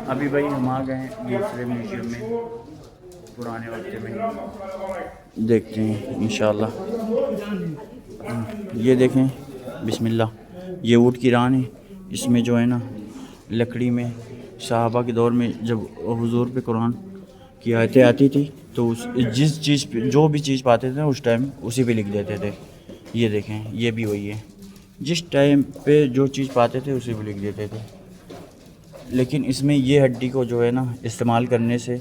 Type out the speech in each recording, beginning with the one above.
ابھی بھائی ہم آ گئے ہیں دوسرے میوزیم میں، پرانے وقت میں دیکھتے ہیں انشاءاللہ۔ یہ دیکھیں، بسم اللہ، یہ اونٹ کی ران ہے۔ اس میں جو ہے نا لکڑی میں صحابہ کے دور میں جب حضور پہ قرآن کی آیتیں آتی تھی تو جس چیز پہ جو بھی چیز پاتے تھے اس ٹائم اسی پہ لکھ دیتے تھے۔ یہ دیکھیں، یہ بھی وہی ہے، جس ٹائم پہ جو چیز پاتے تھے اسی پہ لکھ دیتے تھے۔ لیکن اس میں یہ ہڈی کو جو ہے نا استعمال کرنے سے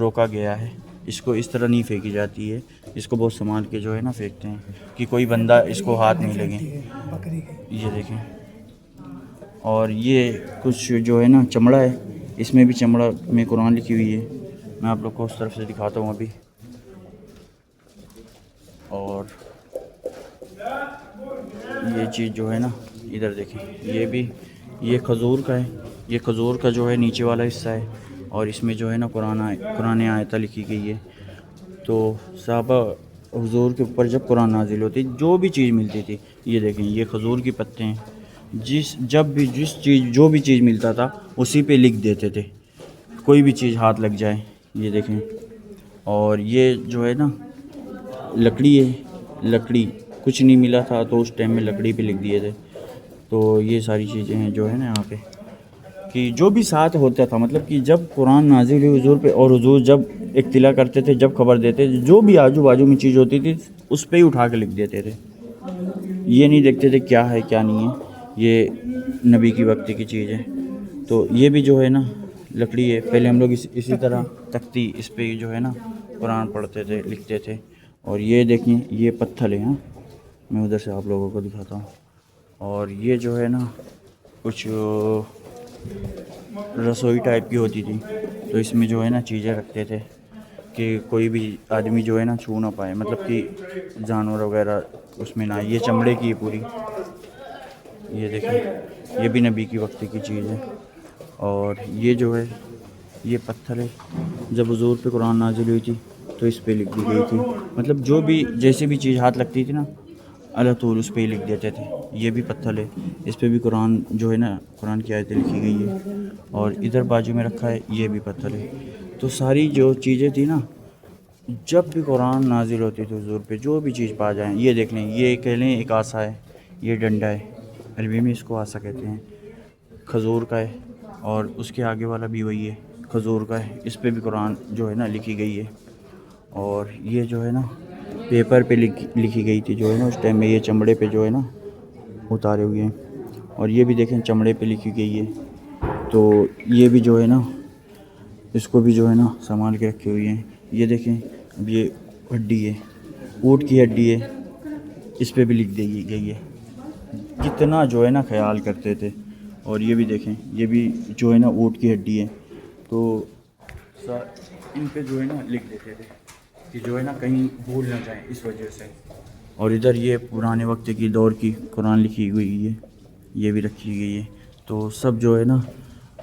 روکا گیا ہے، اس کو اس طرح نہیں پھینکی جاتی ہے، اس کو بہت سنبھال کے جو ہے نا پھینکتے ہیں کہ کوئی بندہ اس کو ہاتھ نہیں لگے۔ یہ دیکھیں، اور یہ کچھ جو ہے نا چمڑا ہے، اس میں بھی چمڑا میں قرآن لکھی ہوئی ہے۔ میں آپ لوگ کو اس طرف سے دکھاتا ہوں ابھی۔ اور یہ چیز جو ہے نا ادھر دیکھیں، یہ بھی یہ کھجور کا ہے، یہ کھجور کا جو ہے نیچے والا حصہ ہے، اور اس میں جو ہے نا قرآن آیتیں لکھی گئی ہے۔ تو صحابہ حضور کے اوپر جب قرآن نازل ہوتی جو بھی چیز ملتی تھی، یہ دیکھیں یہ کھجور کی پتے ہیں، جو بھی چیز ملتا تھا اسی پہ لکھ دیتے تھے، کوئی بھی چیز ہاتھ لگ جائے۔ یہ دیکھیں، اور یہ جو ہے نا لکڑی ہے، لکڑی کچھ نہیں ملا تھا تو اس ٹائم میں لکڑی پہ لکھ دیے تھے۔ تو یہ ساری چیزیں ہیں جو ہے نا یہاں پہ کہ جو بھی ساتھ ہوتا تھا، مطلب کہ جب قرآن نازل ہوئی حضور پہ اور حضور جب اطلاع کرتے تھے، جب خبر دیتے تھے، جو بھی آجو باجو میں چیز ہوتی تھی اس پہ ہی اٹھا کے لکھ دیتے تھے۔ یہ نہیں دیکھتے تھے کیا ہے کیا نہیں ہے، یہ نبی کی وقت کی چیز ہے۔ تو یہ بھی جو ہے نا لکڑی ہے، پہلے ہم لوگ اسی طرح تختی اس پہ جو ہے نا قرآن پڑھتے تھے، لکھتے تھے۔ اور یہ دیکھیں، یہ پتھر ہے، ہاں میں ادھر سے آپ لوگوں کو دکھاتا ہوں۔ اور یہ جو ہے نا کچھ رسوئی ٹائپ کی ہوتی تھی، تو اس میں جو ہے نا چیزیں رکھتے تھے کہ کوئی بھی آدمی جو ہے نا چھو نہ پائے، مطلب کہ جانور وغیرہ اس میں نہ آئے۔ یہ چمڑے کی ہے پوری، یہ دیکھیں یہ بھی نبی کی وقت کی چیز ہے۔ اور یہ جو ہے یہ پتھر ہے، جب حضور پہ قرآن نازل ہوئی تھی تو اس پہ لکھ دی گئی تھی، مطلب جو بھی جیسے بھی چیز ہاتھ لگتی تھی نا اللہ تعالیٰ اس پہ ہی لکھ دیتے تھے۔ یہ بھی پتھر ہے، اس پہ بھی قرآن جو ہے نا قرآن کی آیتیں لکھی گئی ہے۔ اور ادھر بازو میں رکھا ہے، یہ بھی پتھر ہے۔ تو ساری جو چیزیں تھی نا، جب بھی قرآن نازل ہوتی تھی حضور پہ جو بھی چیز پا جائیں، یہ دیکھ لیں، یہ کہہ لیں ایک عصا ہے، یہ ڈنڈا ہے، عربی میں اس کو عصا کہتے ہیں، کھجور کا ہے۔ اور اس کے آگے والا بھی وہی ہے، کھجور کا ہے، اس پہ بھی قرآن جو ہے نا لکھی گئی ہے۔ اور یہ جو ہے نا پیپر پہ لکھی گئی تھی جو ہے نا اس ٹائم میں، یہ چمڑے پہ جو ہے نا اتارے ہوئے ہیں۔ اور یہ بھی دیکھیں چمڑے پہ لکھی گئی ہے۔ تو یہ بھی جو ہے نا اس کو بھی جو ہے نا سنبھال کے رکھے ہوئے ہیں۔ یہ دیکھیں، اب یہ ہڈی ہے، اونٹ کی ہڈی ہے، اس پہ بھی لکھ دی گئی ہے۔ کتنا جو ہے نا خیال کرتے تھے۔ اور یہ بھی دیکھیں، یہ بھی جو ہے نا اونٹ کی ہڈی ہے، تو ان پہ جو ہے نا لکھ دیتے تھے کہ جو ہے نا کہیں بھول نہ جائیں اس وجہ سے۔ اور ادھر یہ پرانے وقت کی دور کی قرآن لکھی ہوئی ہے، یہ بھی رکھی گئی ہے۔ تو سب جو ہے نا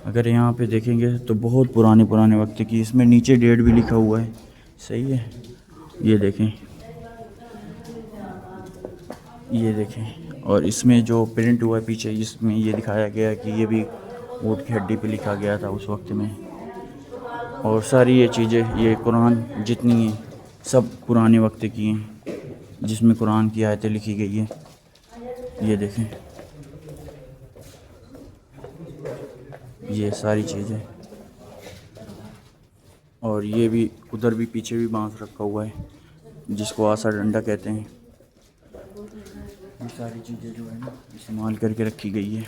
اگر یہاں پہ دیکھیں گے تو بہت پرانے وقت کی، اس میں نیچے ڈیٹ بھی لکھا ہوا ہے، صحیح ہے۔ یہ دیکھیں، یہ دیکھیں، اور اس میں جو پرنٹ ہوا ہے پیچھے، اس میں یہ دکھایا گیا ہے کہ یہ بھی اونٹ کی ہڈی پہ لکھا گیا تھا اس وقت میں۔ اور ساری یہ چیزیں، یہ قرآن جتنی ہیں سب پرانے وقت کی ہیں، جس میں قرآن کی آیتیں لکھی گئی ہیں۔ یہ دیکھیں، یہ ساری چیزیں، اور یہ بھی ادھر بھی پیچھے بھی بانس رکھا ہوا ہے جس کو عصا ڈنڈا کہتے ہیں۔ یہ ساری چیزیں جو ہے نا استعمال کر کے رکھی گئی ہے۔